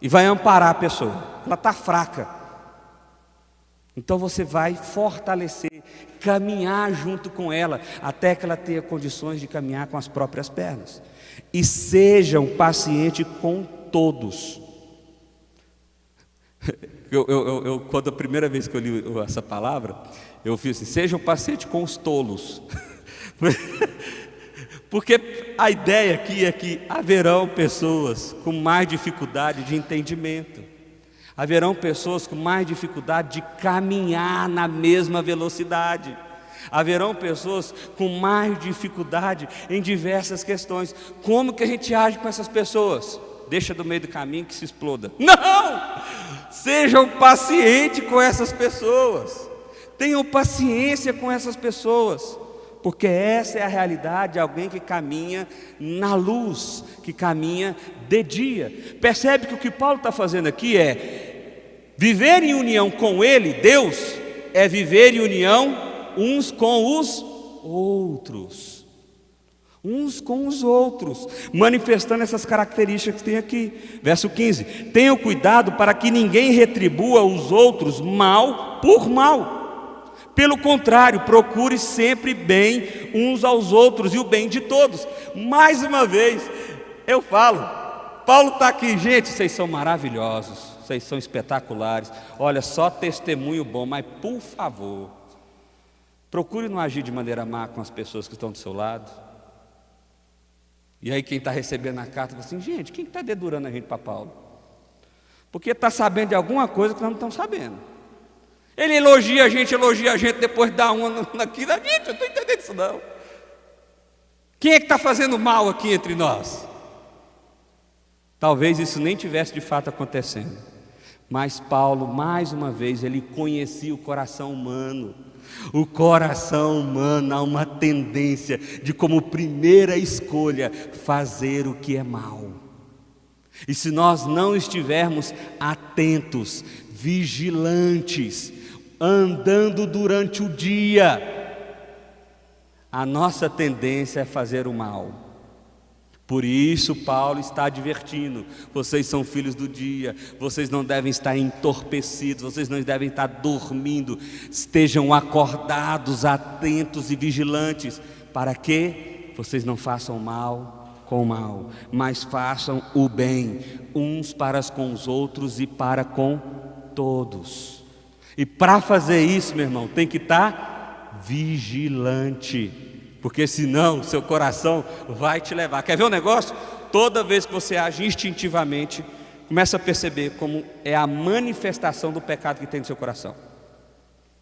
e vai amparar a pessoa. Ela está fraca. Então você vai fortalecer, caminhar junto com ela, até que ela tenha condições de caminhar com as próprias pernas. E sejam pacientes com todos. Quando a primeira vez que eu li essa palavra, eu fiz assim: sejam pacientes com os tolos. Porque a ideia aqui é que haverão pessoas com mais dificuldade de entendimento. Haverão pessoas com mais dificuldade de caminhar na mesma velocidade. Haverão pessoas com mais dificuldade em diversas questões. Como que a gente age com essas pessoas? Deixa do meio do caminho que se exploda. Não! Sejam pacientes com essas pessoas. Tenham paciência com essas pessoas. Porque essa é a realidade de alguém que caminha na luz, que caminha de dia. Percebe que o que Paulo está fazendo aqui é viver em união com Ele, Deus, é viver em união uns com os outros. Uns com os outros, manifestando essas características que tem aqui. Verso 15: tenham cuidado para que ninguém retribua os outros mal por mal. Pelo contrário, procure sempre bem uns aos outros e o bem de todos. Mais uma vez, eu falo, Paulo está aqui, gente, vocês são maravilhosos, vocês são espetaculares, olha, só testemunho bom, mas por favor, procure não agir de maneira má com as pessoas que estão do seu lado. E aí quem está recebendo a carta fala assim: gente, quem está dedurando a gente para Paulo? Porque está sabendo de alguma coisa que nós não estamos sabendo. Ele elogia a gente, depois dá uma naquilo. Gente, eu não estou entendendo isso não. Quem é que está fazendo mal aqui entre nós? Talvez isso nem tivesse de fato acontecendo. Mas Paulo, mais uma vez, ele conhecia o coração humano. O coração humano há uma tendência de, como primeira escolha, fazer o que é mal. E se nós não estivermos atentos, vigilantes, andando durante o dia, a nossa tendência é fazer o mal. Por isso Paulo está advertindo: vocês são filhos do dia, vocês não devem estar entorpecidos, vocês não devem estar dormindo, estejam acordados, atentos e vigilantes, para que vocês não façam mal com o mal, mas façam o bem, uns para com os outros e para com todos. E para fazer isso, meu irmão, tem que estar vigilante, porque senão seu coração vai te levar. Quer ver um negócio? Toda vez que você age instintivamente, começa a perceber como é a manifestação do pecado que tem no seu coração.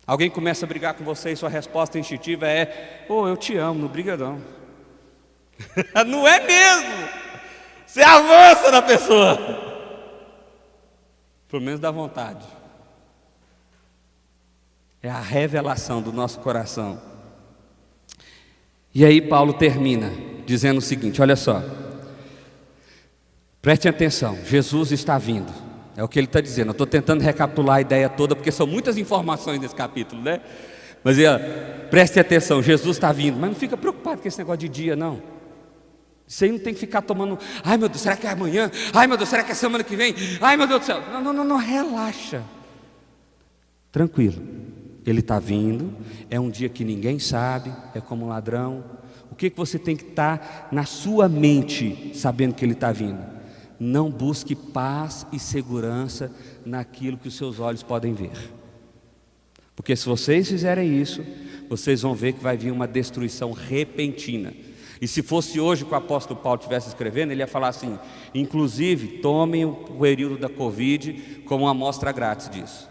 Alguém começa a brigar com você e sua resposta instintiva é: oh, eu te amo, não briga não. Não é mesmo? Você avança na pessoa, pelo menos dá vontade. É a revelação do nosso coração. E aí Paulo termina dizendo o seguinte: olha só, prestem atenção, Jesus está vindo. É o que ele está dizendo. Eu estou tentando recapitular a ideia toda, porque são muitas informações nesse capítulo, né? Mas prestem atenção, Jesus está vindo. Mas não fica preocupado com esse negócio de dia, não. Isso aí não tem que ficar tomando: ai meu Deus, será que é amanhã? Ai meu Deus, será que é semana que vem? Ai meu Deus do céu. Não, relaxa. Tranquilo. Ele está vindo, é um dia que ninguém sabe, é como um ladrão. O que você tem que estar na sua mente, sabendo que Ele está vindo? Não busque paz e segurança naquilo que os seus olhos podem ver. Porque se vocês fizerem isso, vocês vão ver que vai vir uma destruição repentina. E se fosse hoje que o apóstolo Paulo estivesse escrevendo, ele ia falar assim: inclusive, tomem o período da Covid como uma amostra grátis disso.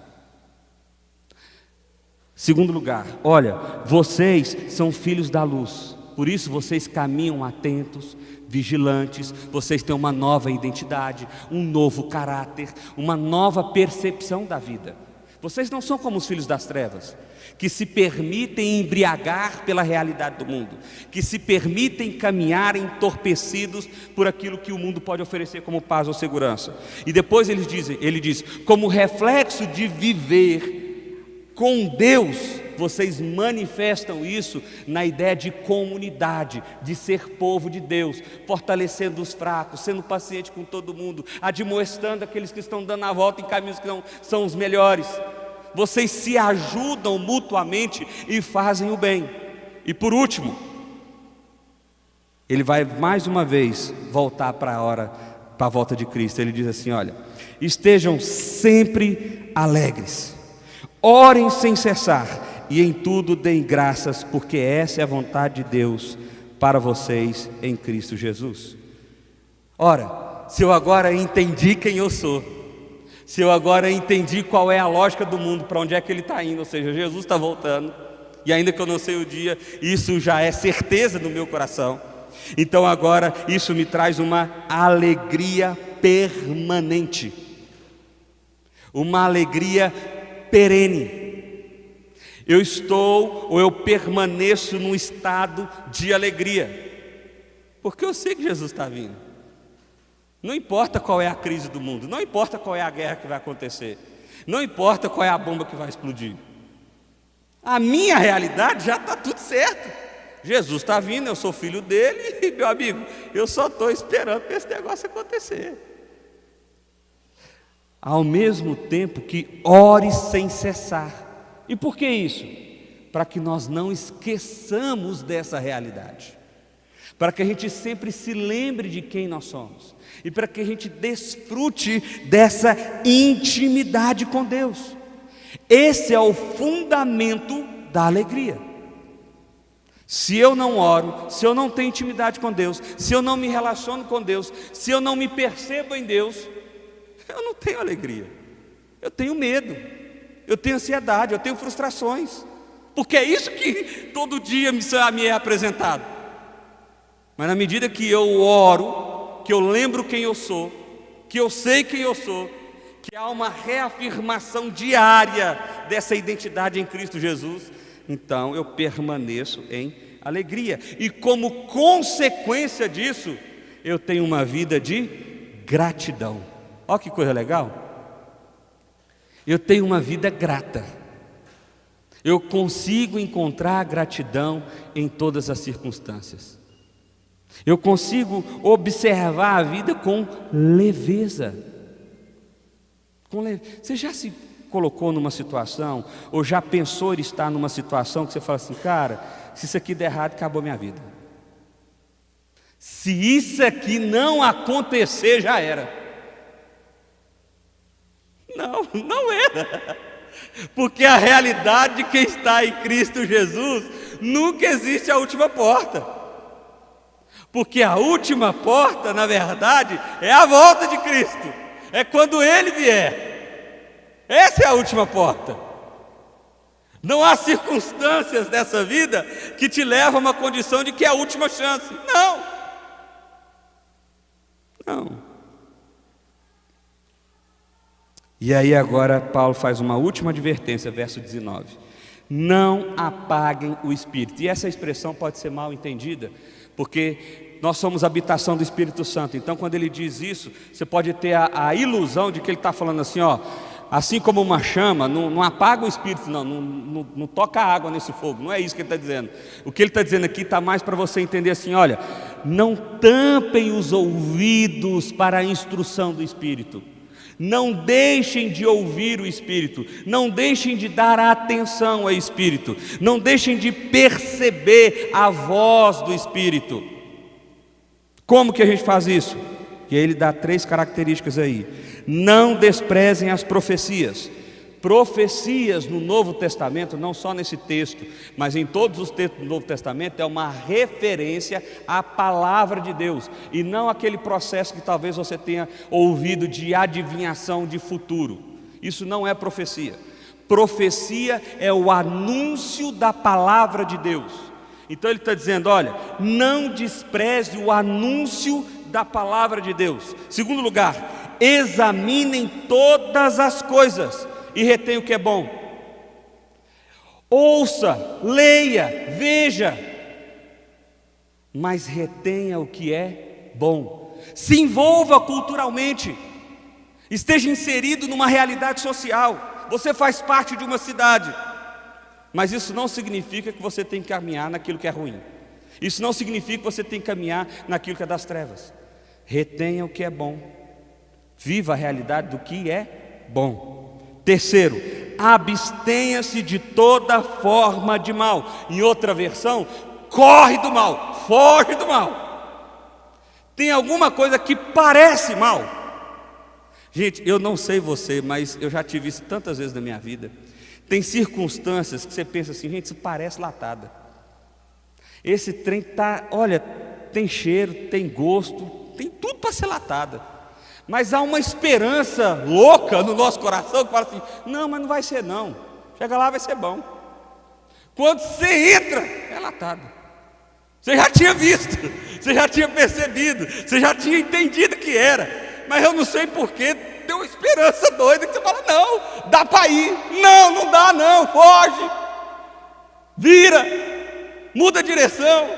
Segundo lugar, olha, vocês são filhos da luz, por isso vocês caminham atentos, vigilantes, vocês têm uma nova identidade, um novo caráter, uma nova percepção da vida. Vocês não são como os filhos das trevas, que se permitem embriagar pela realidade do mundo, que se permitem caminhar entorpecidos por aquilo que o mundo pode oferecer como paz ou segurança. E depois ele diz, como reflexo de viver com Deus, vocês manifestam isso na ideia de comunidade, de ser povo de Deus, fortalecendo os fracos, sendo paciente com todo mundo, admoestando aqueles que estão dando a volta em caminhos que não são os melhores. Vocês se ajudam mutuamente e fazem o bem. E por último, ele vai mais uma vez voltar para a volta de Cristo. Ele diz assim: olha, estejam sempre alegres, orem sem cessar, e em tudo deem graças, porque essa é a vontade de Deus para vocês em Cristo Jesus. Ora, se eu agora entendi quem eu sou, se eu agora entendi qual é a lógica do mundo, para onde é que ele está indo, ou seja, Jesus está voltando, e ainda que eu não sei o dia, isso já é certeza no meu coração. Então agora isso me traz uma alegria permanente, uma alegria perene. Eu permaneço num estado de alegria, porque eu sei que Jesus está vindo. Não importa qual é a crise do mundo, não importa qual é a guerra que vai acontecer, não importa qual é a bomba que vai explodir. A minha realidade já está tudo certo. Jesus está vindo, eu sou filho dele, e meu amigo, eu só estou esperando para esse negócio acontecer. Ao mesmo tempo que ore sem cessar. E por que isso? Para que nós não esqueçamos dessa realidade, para que a gente sempre se lembre de quem nós somos, e para que a gente desfrute dessa intimidade com Deus. Esse é o fundamento da alegria. Se eu não oro, se eu não tenho intimidade com Deus, se eu não me relaciono com Deus, se eu não me percebo em Deus, eu não tenho alegria, eu tenho medo, eu tenho ansiedade, eu tenho frustrações, porque é isso que todo dia me é apresentado. Mas na medida que eu oro, que eu lembro quem eu sou, que eu sei quem eu sou, que há uma reafirmação diária dessa identidade em Cristo Jesus, então eu permaneço em alegria, e como consequência disso, eu tenho uma vida de gratidão. Olha que coisa legal. Eu tenho uma vida grata. Eu consigo encontrar gratidão em todas as circunstâncias. Eu consigo observar a vida com leveza. Você já se colocou numa situação, ou já pensou em estar numa situação que você fala assim: cara, se isso aqui der errado, acabou minha vida. Se isso aqui não acontecer, já era. Não era, porque a realidade de quem está em Cristo Jesus, nunca existe a última porta, porque a última porta, na verdade, é a volta de Cristo, é quando Ele vier. Essa é a última porta. Não há circunstâncias dessa vida que te levam a uma condição de que é a última chance. Não. E aí agora Paulo faz uma última advertência, verso 19: não apaguem o Espírito. E essa expressão pode ser mal entendida, porque nós somos habitação do Espírito Santo. Então quando ele diz isso, você pode ter a ilusão de que ele está falando assim, ó, assim como uma chama, não apaga o Espírito, não toca água nesse fogo. Não é isso que ele está dizendo. O que ele está dizendo aqui está mais para você entender assim: olha, não tampem os ouvidos para a instrução do Espírito. Não deixem de ouvir o Espírito, não deixem de dar atenção ao Espírito, não deixem de perceber a voz do Espírito. Como que a gente faz isso? E aí ele dá 3 características aí. Não desprezem as profecias. Profecias no Novo Testamento, não só nesse texto, mas em todos os textos do Novo Testamento, é uma referência à palavra de Deus, e não aquele processo que talvez você tenha ouvido de adivinhação de futuro. Isso não é profecia. Profecia é o anúncio da palavra de Deus. Então ele está dizendo: olha, não despreze o anúncio da palavra de Deus. Segundo lugar, examinem todas as coisas. e retém o que é bom. Ouça, leia, veja, mas retenha o que é bom. Se envolva culturalmente, esteja inserido numa realidade social. Você faz parte de uma cidade, mas isso não significa que você tem que caminhar naquilo que é ruim. Isso não significa que você tem que caminhar naquilo que é das trevas. Retenha o que é bom, viva a realidade do que é bom. Terceiro, abstenha-se de toda forma de mal. Em outra versão, corre do mal, foge do mal. Tem alguma coisa que parece mal? Gente, eu não sei você, mas eu já tive isso tantas vezes na minha vida. Tem circunstâncias que você pensa assim, gente, isso parece latada. Esse trem tá, olha, tem cheiro, tem gosto, tem tudo para ser latada. Mas há uma esperança louca no nosso coração que fala assim, não, mas não vai ser não. Chega lá, vai ser bom. Quando você entra, é latada. Você já tinha visto, você já tinha percebido, você já tinha entendido que era. Mas eu não sei porquê, tem uma esperança doida que você fala, não, dá para ir. Não, não dá não, foge. Vira, muda a direção.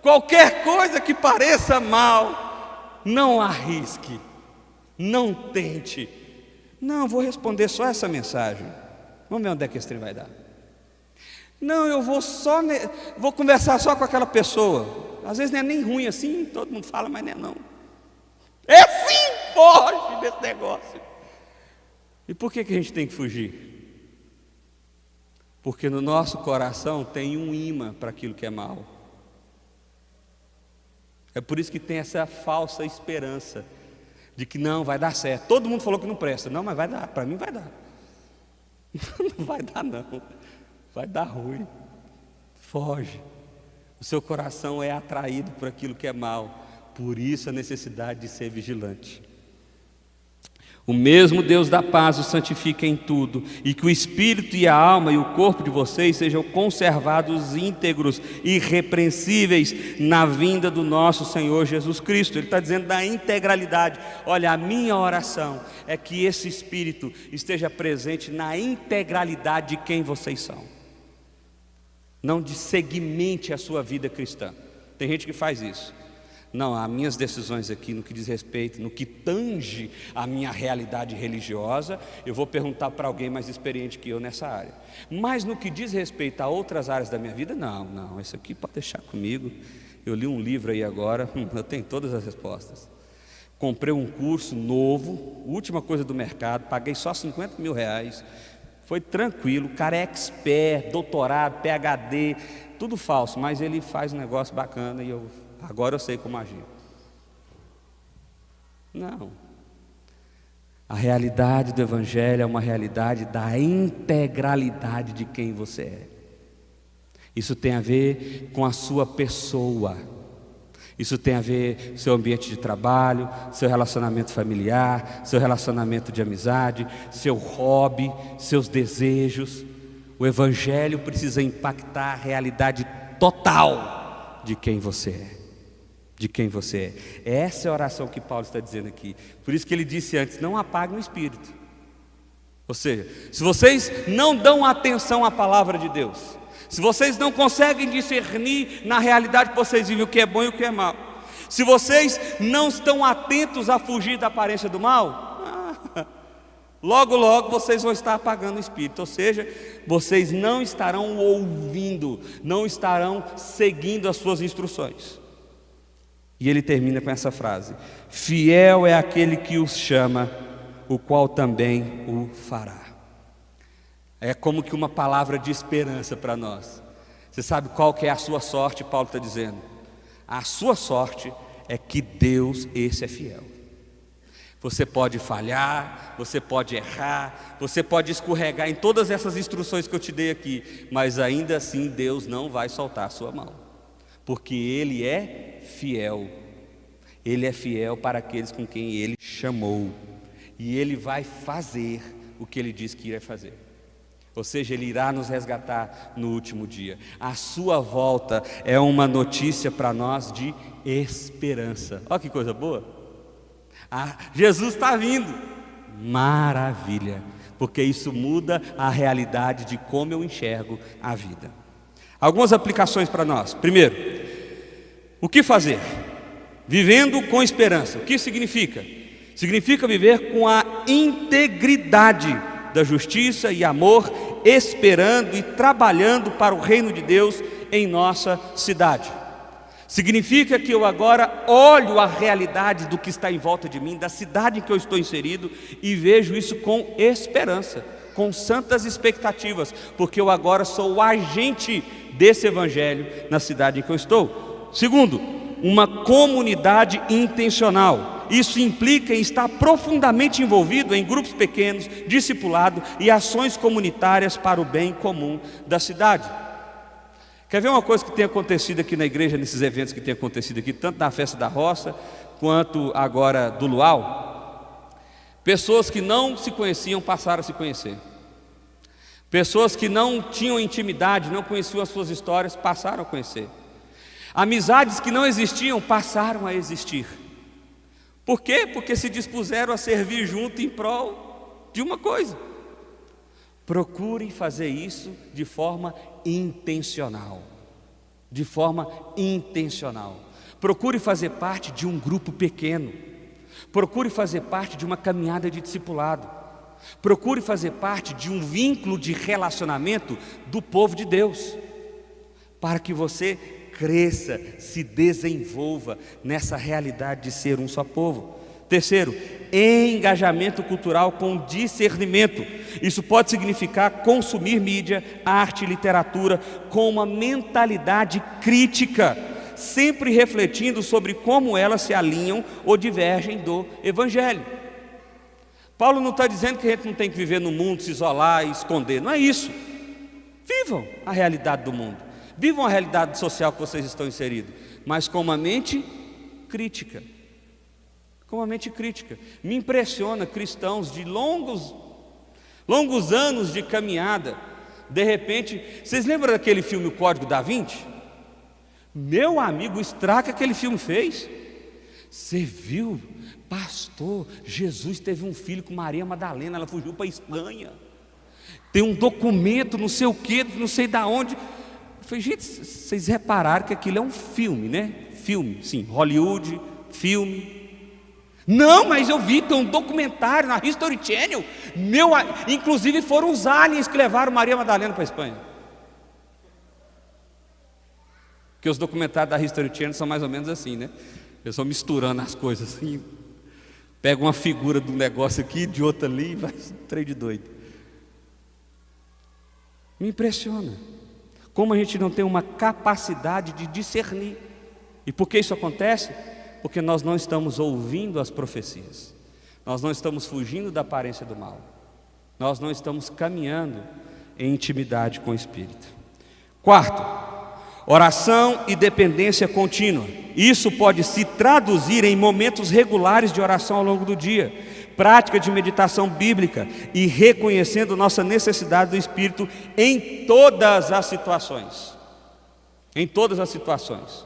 Qualquer coisa que pareça mal, não arrisque, não tente. Não, vou responder só essa mensagem. Vamos ver onde é que esse trem vai dar. Não, eu vou conversar só com aquela pessoa. Às vezes não é nem ruim assim, todo mundo fala, mas não é não. É sim, foge desse negócio. E por que a gente tem que fugir? Porque no nosso coração tem um imã para aquilo que é mal. É por isso que tem essa falsa esperança de que não, vai dar certo. Todo mundo falou que não presta. Não, mas vai dar, para mim vai dar. Não vai dar não, vai dar ruim. Foge. O seu coração é atraído por aquilo que é mal. Por isso a necessidade de ser vigilante. O mesmo Deus da paz os santifica em tudo, e que o espírito e a alma e o corpo de vocês sejam conservados íntegros, irrepreensíveis na vinda do nosso Senhor Jesus Cristo. Ele está dizendo da integralidade. Olha, a minha oração é que esse espírito esteja presente na integralidade de quem vocês são, não de segmente a sua vida cristã. Tem gente que faz isso. Não, as minhas decisões aqui no que diz respeito, no que tange a minha realidade religiosa, eu vou perguntar para alguém mais experiente que eu nessa área. Mas no que diz respeito a outras áreas da minha vida, não, isso aqui pode deixar comigo. Eu li um livro aí agora, eu tenho todas as respostas. Comprei um curso novo, última coisa do mercado, paguei só R$50 mil. Foi tranquilo, o cara é expert, doutorado, PhD, tudo falso, mas ele faz um negócio bacana e agora eu sei como agir. Não. A realidade do Evangelho é uma realidade da integralidade de quem você é. Isso tem a ver com a sua pessoa. Isso tem a ver com seu ambiente de trabalho, seu relacionamento familiar, seu relacionamento de amizade, seu hobby, seus desejos. O Evangelho precisa impactar a realidade total de quem você é. De quem você é. Essa é a oração que Paulo está dizendo aqui. Por isso que ele disse antes, não apaguem o espírito. Ou seja, se vocês não dão atenção à palavra de Deus, se vocês não conseguem discernir na realidade que vocês vivem o que é bom e o que é mal, se vocês não estão atentos a fugir da aparência do mal, logo logo vocês vão estar apagando o espírito. Ou seja, vocês não estarão ouvindo, não estarão seguindo as suas instruções. E ele termina com essa frase: fiel é aquele que os chama, o qual também o fará. É como que uma palavra de esperança para nós. Você sabe qual que é a sua sorte? Paulo está dizendo, a sua sorte é que Deus, esse é fiel. Você pode falhar, você pode errar, você pode escorregar em todas essas instruções que eu te dei aqui, mas ainda assim Deus não vai soltar a sua mão, porque Ele é fiel. Ele é fiel para aqueles com quem Ele chamou, e Ele vai fazer o que Ele disse que iria fazer. Ou seja, Ele irá nos resgatar no último dia. A sua volta é uma notícia para nós de esperança. Olha que coisa boa. Jesus está vindo. Maravilha. porque isso muda a realidade de como eu enxergo a vida. Algumas aplicações para nós. Primeiro, o que fazer? Vivendo com esperança. O que significa? Significa viver com a integridade da justiça e amor, esperando e trabalhando para o reino de Deus em nossa cidade. Significa que eu agora olho a realidade do que está em volta de mim, da cidade em que eu estou inserido, e vejo isso com esperança, com santas expectativas, porque eu agora sou o agente desse evangelho na cidade em que eu estou. Segundo, uma comunidade intencional. Isso implica em estar profundamente envolvido em grupos pequenos, discipulado e ações comunitárias para o bem comum da cidade. Quer ver uma coisa que tem acontecido aqui na igreja, nesses eventos que tem acontecido aqui, tanto na festa da roça, quanto agora do luau? Pessoas que não se conheciam passaram a se conhecer. Pessoas que não tinham intimidade, não conheciam as suas histórias, passaram a conhecer. Amizades que não existiam, passaram a existir. Por quê? Porque se dispuseram a servir junto em prol de uma coisa. Procurem fazer isso de forma intencional. De forma intencional. Procure fazer parte de um grupo pequeno. Procure fazer parte de uma caminhada de discipulado. Procure fazer parte de um vínculo de relacionamento do povo de Deus, para que você cresça, se desenvolva nessa realidade de ser um só povo. Terceiro, engajamento cultural com discernimento. Isso pode significar consumir mídia, arte e literatura com uma mentalidade crítica, sempre refletindo sobre como elas se alinham ou divergem do Evangelho. Paulo não está dizendo que a gente não tem que viver no mundo, se isolar e esconder, não é isso. Vivam a realidade do mundo, vivam a realidade social que vocês estão inseridos, mas com uma mente crítica. Com uma mente crítica. Me impressiona cristãos de longos anos de caminhada, de repente, vocês lembram daquele filme O Código da Vinci? Meu amigo, o estrago que aquele filme fez. Você viu, pastor, Jesus teve um filho com Maria Madalena, ela fugiu para a Espanha. Tem um documento, não sei o que, não sei da onde. Eu falei, gente, vocês repararam que aquilo é um filme, né? Filme, sim, Hollywood, filme. Não, mas eu vi, tem um documentário na History Channel. Inclusive foram os aliens que levaram Maria Madalena para a Espanha. Porque os documentários da History Channel são mais ou menos assim, né? Eles vão misturando as coisas assim. Pega uma figura de um negócio aqui, de outra ali, e vai trem de doido. Me impressiona como a gente não tem uma capacidade de discernir. E por que isso acontece? Porque nós não estamos ouvindo as profecias, nós não estamos fugindo da aparência do mal, nós não estamos caminhando em intimidade com o Espírito. Quarto, oração e dependência contínua. Isso pode se traduzir em momentos regulares de oração ao longo do dia, prática de meditação bíblica e reconhecendo nossa necessidade do Espírito em todas as situações. Em todas as situações.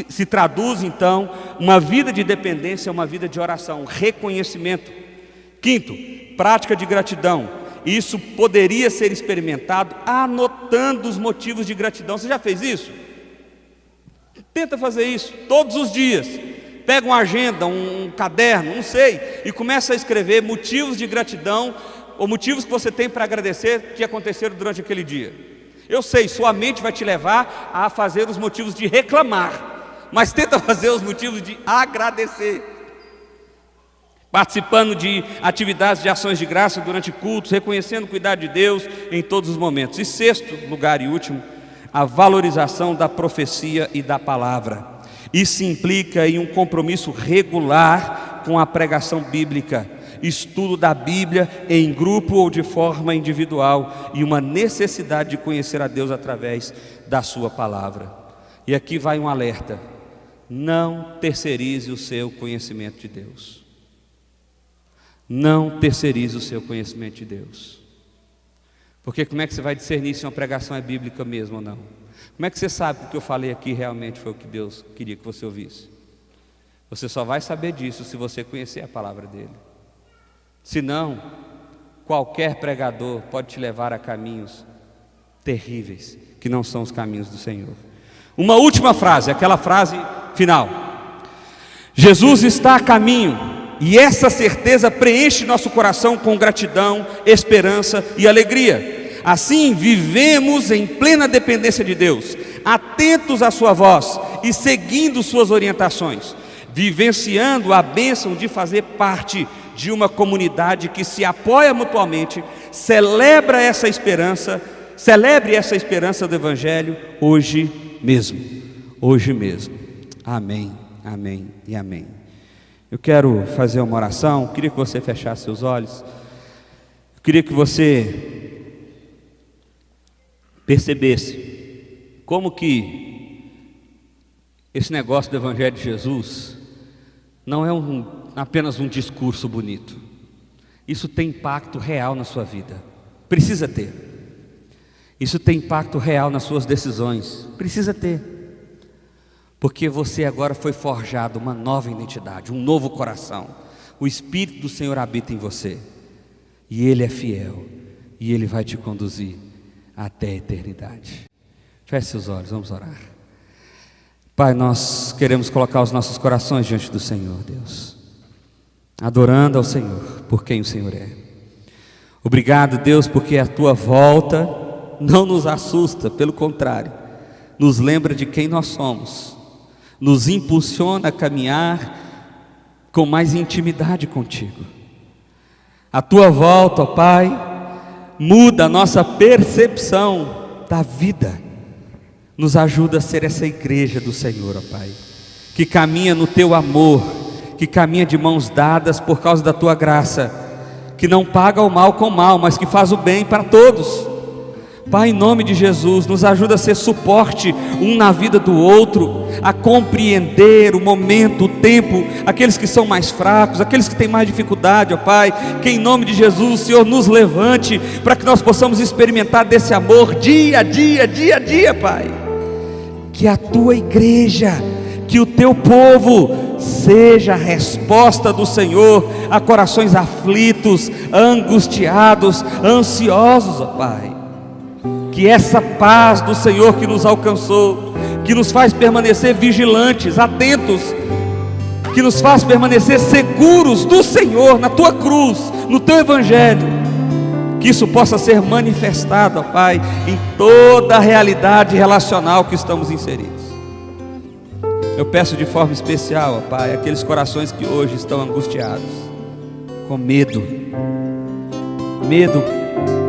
Se traduz então uma vida de dependência, uma vida de oração, reconhecimento. Quinto, prática de gratidão. Isso poderia ser experimentado anotando os motivos de gratidão. Você já fez isso? Tenta fazer isso todos os dias. Pega uma agenda, um caderno, não sei, e começa a escrever motivos de gratidão ou motivos que você tem para agradecer que aconteceram durante aquele dia. Eu sei, sua mente vai te levar a fazer os motivos de reclamar, mas tenta fazer os motivos de agradecer. Participando de atividades de ações de graça durante cultos, reconhecendo o cuidado de Deus em todos os momentos. E sexto lugar e último, a valorização da profecia e da palavra. Isso implica em um compromisso regular com a pregação bíblica, estudo da Bíblia em grupo ou de forma individual e uma necessidade de conhecer a Deus através da sua palavra. E aqui vai um alerta: não terceirize o seu conhecimento de Deus. Não terceirize o seu conhecimento de Deus. Porque como é que você vai discernir se uma pregação é bíblica mesmo ou não? Como é que você sabe que o que eu falei aqui realmente foi o que Deus queria que você ouvisse? Você só vai saber disso se você conhecer a palavra dele. Senão, qualquer pregador pode te levar a caminhos terríveis, que não são os caminhos do Senhor. Uma última frase, aquela frase final: Jesus está a caminho, e essa certeza preenche nosso coração com gratidão, esperança e alegria. Assim vivemos em plena dependência de Deus, atentos à sua voz e seguindo suas orientações, vivenciando a bênção de fazer parte de uma comunidade que se apoia mutuamente. Celebre essa esperança do Evangelho hoje mesmo. Amém, amém e amém. Eu quero fazer uma oração. Eu queria que você fechasse seus olhos. Eu queria que você percebesse como que esse negócio do Evangelho de Jesus não é apenas um discurso bonito. Isso tem impacto real na sua vida. Precisa ter. Isso tem impacto real nas suas decisões. Precisa ter. Porque você agora foi forjado uma nova identidade, um novo coração. O Espírito do Senhor habita em você. E Ele é fiel. E Ele vai te conduzir até a eternidade. Feche seus olhos, vamos orar. Pai, nós queremos colocar os nossos corações diante do Senhor, Deus, adorando ao Senhor por quem o Senhor é. Obrigado, Deus, porque a tua volta não nos assusta, pelo contrário, nos lembra de quem nós somos, nos impulsiona a caminhar com mais intimidade contigo. A tua volta, ó Pai, muda a nossa percepção da vida, nos ajuda a ser essa igreja do Senhor, ó Pai, que caminha no teu amor, que caminha de mãos dadas por causa da tua graça, que não paga o mal com o mal, mas que faz o bem para todos. Pai, em nome de Jesus, nos ajuda a ser suporte um na vida do outro, a compreender o momento, o tempo, aqueles que são mais fracos, aqueles que têm mais dificuldade, ó Pai, que em nome de Jesus o Senhor nos levante, para que nós possamos experimentar desse amor dia a dia, Pai. Que a tua igreja, que o teu povo seja a resposta do Senhor a corações aflitos, angustiados, ansiosos, ó Pai. Que essa paz do Senhor que nos alcançou, que nos faz permanecer vigilantes, atentos, que nos faz permanecer seguros do Senhor, na tua cruz, no teu Evangelho, que isso possa ser manifestado, ó Pai, em toda a realidade relacional que estamos inseridos. Eu peço de forma especial, ó Pai, aqueles corações que hoje estão angustiados, com medo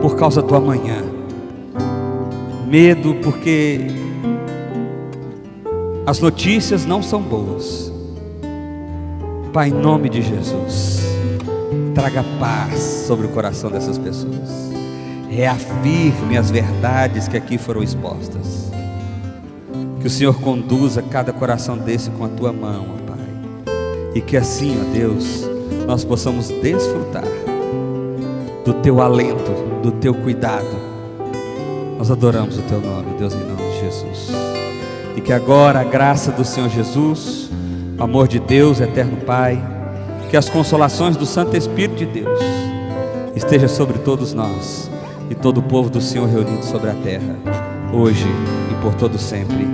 por causa do amanhã, medo porque as notícias não são boas. Pai, em nome de Jesus, traga paz sobre o coração dessas pessoas, reafirme as verdades que aqui foram expostas, que o Senhor conduza cada coração desse com a tua mão, ó Pai, e que assim, ó Deus, nós possamos desfrutar do teu alento, do teu cuidado. Nós adoramos o teu nome, Deus, em nome de Jesus. E que agora a graça do Senhor Jesus, o amor de Deus, eterno Pai, que as consolações do Santo Espírito de Deus esteja sobre todos nós e todo o povo do Senhor reunido sobre a terra, hoje e por todo sempre.